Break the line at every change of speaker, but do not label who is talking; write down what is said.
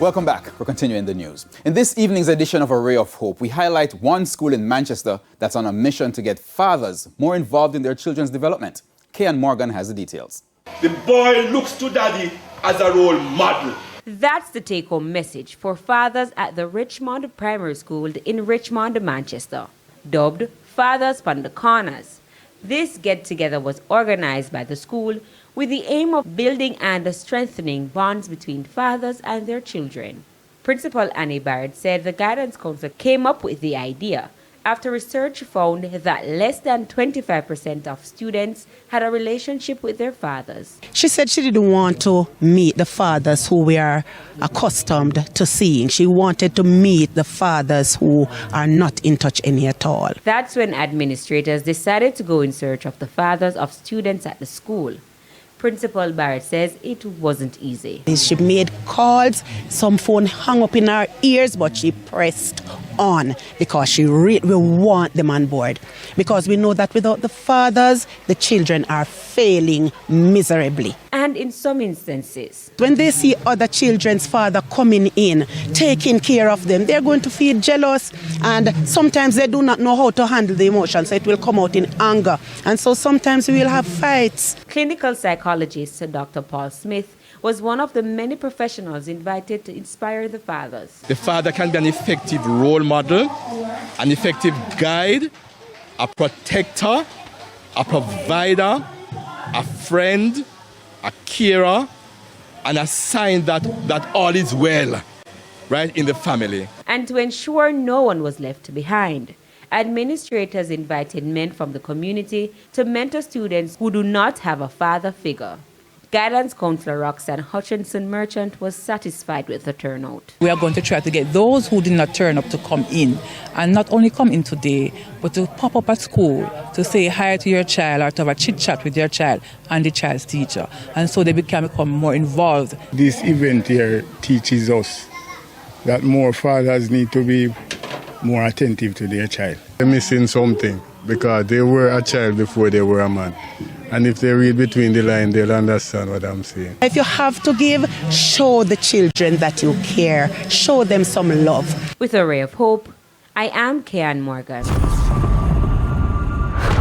Welcome back. We're continuing the news. In this evening's edition of A Ray of Hope, we highlight one school in Manchester that's on a mission to get fathers more involved in their children's development. Kian Morgan has the details.
The boy looks to daddy as a role model.
That's the take-home message for fathers at the Richmond Primary School in Richmond, Manchester, dubbed Fathers from the Corners. This get-together was organized by the school with the aim of building and strengthening bonds between fathers and their children. Principal Annie Barrett said the guidance counselor came up with the idea after research found that less than 25% of students had a relationship with their fathers.
She said she didn't want to meet the fathers who we are accustomed to seeing. She wanted to meet the fathers who are not in touch any at all.
That's when administrators decided to go in search of the fathers of students at the school. Principal Barrett says it wasn't easy.
She made calls, some phone hung up in her ears, but she pressed on because we want them on board. Because we know that without the fathers, the children are failing miserably.
And in some instances,
when they see other children's father coming in, taking care of them, they're going to feel jealous, and sometimes they do not know how to handle the emotions, so it will come out in anger. And so sometimes we will have fights.
Clinical psychologist Dr. Paul Smith was one of the many professionals invited to inspire the fathers.
The father can be an effective role model, an effective guide, a protector, a provider, a friend, a carer, and a sign that all is well, right, in the family.
And to ensure no one was left behind, administrators invited men from the community to mentor students who do not have a father figure. Guidance counselor Roxanne Hutchinson Merchant was satisfied with the turnout.
We are going to try to get those who did not turn up to come in, and not only come in today, but to pop up at school to say hi to your child or to have a chit-chat with your child and the child's teacher. And so they can become more involved.
This event here teaches us that more fathers need to be more attentive to their child.
They're missing something because they were a child before they were a man. And if they read between the lines, they'll understand what I'm saying.
If you have to give, show the children that you care. Show them some love.
With A Ray of Hope, I am Kian Morgan.